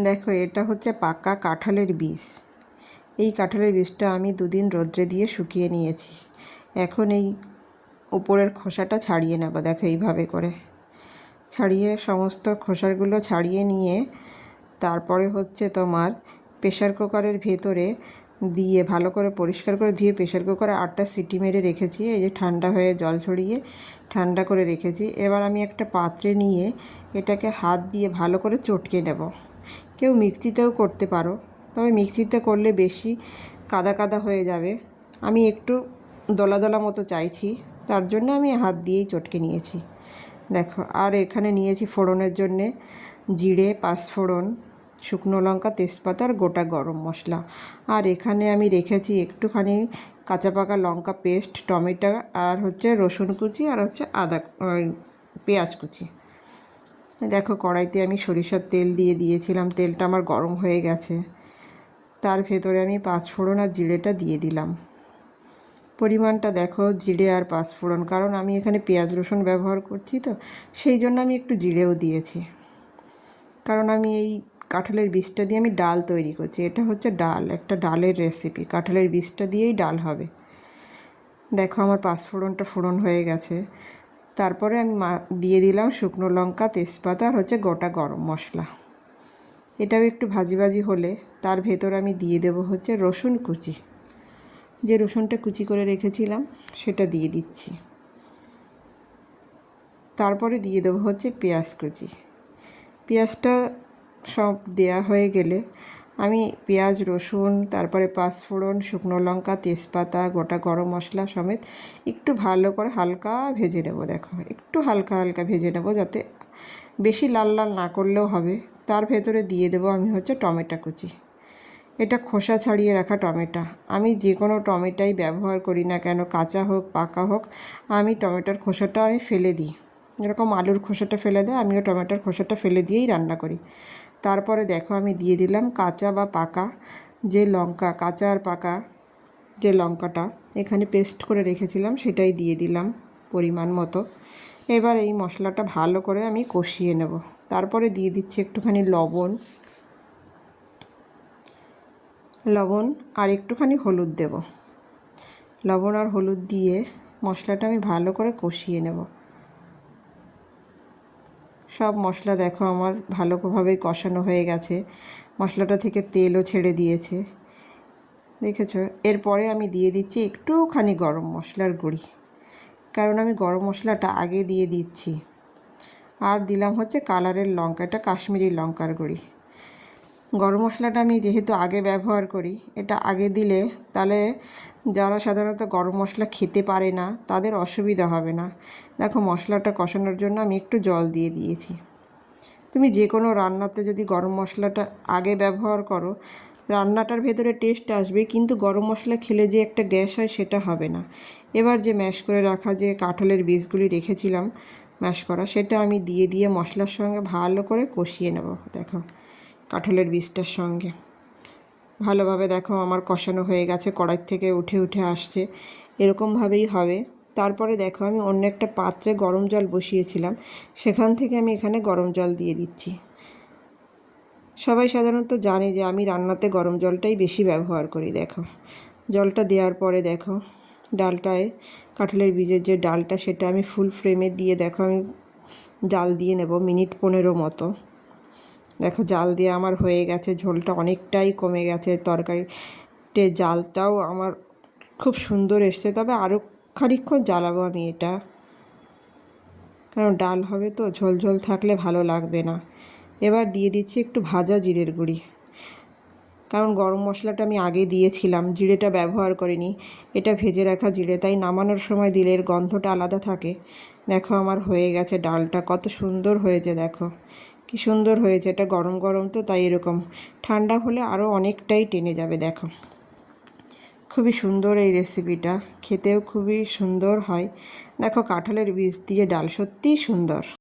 দেখো, এটা হচ্ছে পাকা কাঁঠালের বীজ। এই কাঁঠালের বীজটা আমি 2 দিন রোদ্রে দিয়ে শুকিয়ে নিয়েছি। এখন এই উপরের খোসাটা ছাড়িয়ে নেব। দেখো, এইভাবে করে ছাড়িয়ে সমস্ত খোসাগুলো ছাড়িয়ে নিয়ে তারপরে হচ্ছে তোমার প্রেশার কুকারের ভেতরে দিয়ে ভালো করে পরিষ্কার করে ধুয়ে প্রেশার কুকারে 8টা সিটি মেরে রেখেছি। এই যে ঠান্ডা হয়ে জল ছড়িয়ে ঠান্ডা করে রেখেছি। এবার আমি একটা পাত্রে নিয়ে এটাকে হাত দিয়ে ভালো করে চটকে নেব। কেউ মিক্সিতেও করতে পারো, তবে মিক্সিতে করলে বেশি কাদা কাদা হয়ে যাবে। আমি একটু দলা দলা মতো চাইছি, তার জন্য আমি হাত দিয়েই চটকে নিয়েছি। দেখো, আর এখানে নিয়েছি ফোড়নের জন্যে জিরে, পাঁচফোড়ন, শুকনো লঙ্কা, তেজপাতা আর গোটা গরম মশলা। আর এখানে আমি রেখেছি একটুখানি কাঁচা পাকা লঙ্কা পেস্ট, টমেটো আর হচ্ছে রসুন কুচি আর হচ্ছে পেঁয়াজ কুচি। দেখো, কড়াইতে আমি সরিষার তেল দিয়ে দিয়েছিলাম। তেলটা আমার গরম হয়ে গেছে। তার ভেতরে আমি পাঁচফোড়ন আর জিরেটা দিয়ে দিলাম। পরিমাণটা দেখো, জিরে আর পাঁচফোড়ন, কারণ আমি এখানে পেঁয়াজ রসুন ব্যবহার করছি, তো সেই জন্য আমি একটু জিরেও দিয়েছি। কারণ আমি এই কাঁঠালের বীজটা দিয়ে আমি ডাল তৈরি করছি। এটা হচ্ছে ডাল, একটা ডালের রেসিপি। কাঁঠালের বীজটা দিয়েই ডাল হবে। দেখো, আমার পাঁচফোড়নটা ফোড়ন হয়ে গেছে। তারপরে আমি দিয়ে দিলাম শুকনো লঙ্কা, তেজপাতা আর হচ্ছে গোটা গরম মশলা। এটাও একটু ভাজি ভাজি হলে তার ভেতর আমি দিয়ে দেব হচ্ছে রসুন কুচি। যে রসুনটা কুচি করে রেখেছিলাম সেটা দিয়ে দিচ্ছি। তারপরে দিয়ে দেবো হচ্ছে পেঁয়াজ কুচি। পেঁয়াজটা সব দেয়া হয়ে গেলে আমি পেঁয়াজ, রসুন, তারপরে পাঁচফোড়ন, শুকনো লঙ্কা, তেজপাতা, গোটা গরম মশলা সমেত একটু ভালো করে হালকা ভেজে নেব। দেখো, একটু হালকা হালকা ভেজে নেব, যাতে বেশি লাল লাল না করলেও হবে। তার ভেতরে দিয়ে দেবো আমি হচ্ছে টমেটো কুচি। এটা খোসা ছাড়িয়ে রাখা টমেটো। আমি যে কোনো টমেটোই ব্যবহার করি না কেন, কাঁচা হোক পাকা হোক, আমি টমেটোর খোসাটা আমি ফেলে দিই। এরকম আলুর খোসাটা ফেলে দেয়, আমিও টমেটোর খোসাটা ফেলে দিয়েই রান্না করি। তারপরে দেখো, আমি দিয়ে দিলাম কাঁচা বা পাকা যে লঙ্কা, কাঁচা আর পাকা যে লঙ্কাটা এখানে পেস্ট করে রেখেছিলাম সেটাই দিয়ে দিলাম পরিমাণ মতো। এবার এই মশলাটা ভালো করে আমি কষিয়ে নেব। তারপরে দিয়ে দিচ্ছি একটুখানি লবণ আর একটুখানি হলুদ দেব। লবণ আর হলুদ দিয়ে মশলাটা আমি ভালো করে কষিয়ে নেব। সব মশলা দেখো আমার ভালোভাবে কষানো হয়ে গেছে। মশলাটা থেকে তেলও ছেড়ে দিয়েছে, দেখেছো। এরপরে আমি দিয়ে দিচ্ছি একটুখানি গরম মশলার গুঁড়ি, কারণ আমি গরম মশলাটা আগে দিয়ে দিচ্ছি। আর দিলাম হচ্ছে কালারের লঙ্কা, এটা কাশ্মীরি লঙ্কার গুঁড়ি। গরম মশলাটা আমি যেহেতু আগে ব্যবহার করি, এটা আগে দিলে তাহলে যারা সাধারণত গরম মশলা খেতে পারে না তাদের অসুবিধা হবে না। দেখো, মশলাটা কষানোর জন্য আমি একটু জল দিয়ে দিয়েছি। তুমি যে কোনো রান্নাতে যদি গরম মশলাটা আগে ব্যবহার করো, রান্নাটার ভেতরে টেস্ট আসবে, কিন্তু গরম মশলা খেলে যে একটা গ্যাস হয় সেটা হবে না। এবার যে ম্যাশ করে রাখা যে কাঁঠালের বীজগুলি রেখেছিলাম ম্যাশ করা, সেটা আমি দিয়ে মশলার সঙ্গে ভালো করে কষিয়ে নেব। দেখো, কাঁঠালের বীজটার সঙ্গে ভালোভাবে দেখো আমার কষানো হয়ে গেছে, কড়াই থেকে উঠে উঠে আসছে, এরকমভাবেই হবে। তারপরে দেখো, আমি অন্য একটা পাত্রে গরম জল বসিয়েছিলাম, সেখান থেকে আমি এখানে গরম জল দিয়ে দিচ্ছি। সবাই সাধারণত জানে যে আমি রান্নাতে গরম জলটাই বেশি ব্যবহার করি। দেখো, জলটা দেওয়ার পরে দেখো ডালটায়, কাঁঠালের বীজের যে ডালটা সেটা আমি ফুল ফ্লেমে দিয়ে দেখো আমি জাল দিয়ে নেব মিনিট 15 মতো। দেখো, জাল দিয়ে আমার হয়ে গেছে, ঝোলটা অনেকটাই কমে গেছে, তরকারিতে জালটাও আমার খুব সুন্দর এসছে। তবে আরও খানিকক্ষণ জ্বালাবো আমি এটা, কারণ ডাল হবে তো, ঝোল ঝোল থাকলে ভালো লাগবে না। এবার দিয়ে দিচ্ছি একটু ভাজা জিরের গুঁড়ি, কারণ গরম মশলাটা আমি আগে দিয়েছিলাম, জিরেটা ব্যবহার করিনি। এটা ভেজে রাখা জিরে, তাই নামানোর সময় দিলে এর গন্ধটা আলাদা থাকে। দেখো, আমার হয়ে গেছে ডালটা, কত সুন্দর হয়েছে। দেখো কি সুন্দর হয়েছে। এটা গরম গরম তো, তাই এরকম। ঠান্ডা হলে আরও অনেকটাই টেনে যাবে। দেখো, খুবই সুন্দর এই রেসিপিটা, খেতেও খুবই সুন্দর হয়। দেখো, কাঁঠালের বীজ দিয়ে ডাল সত্যিই সুন্দর।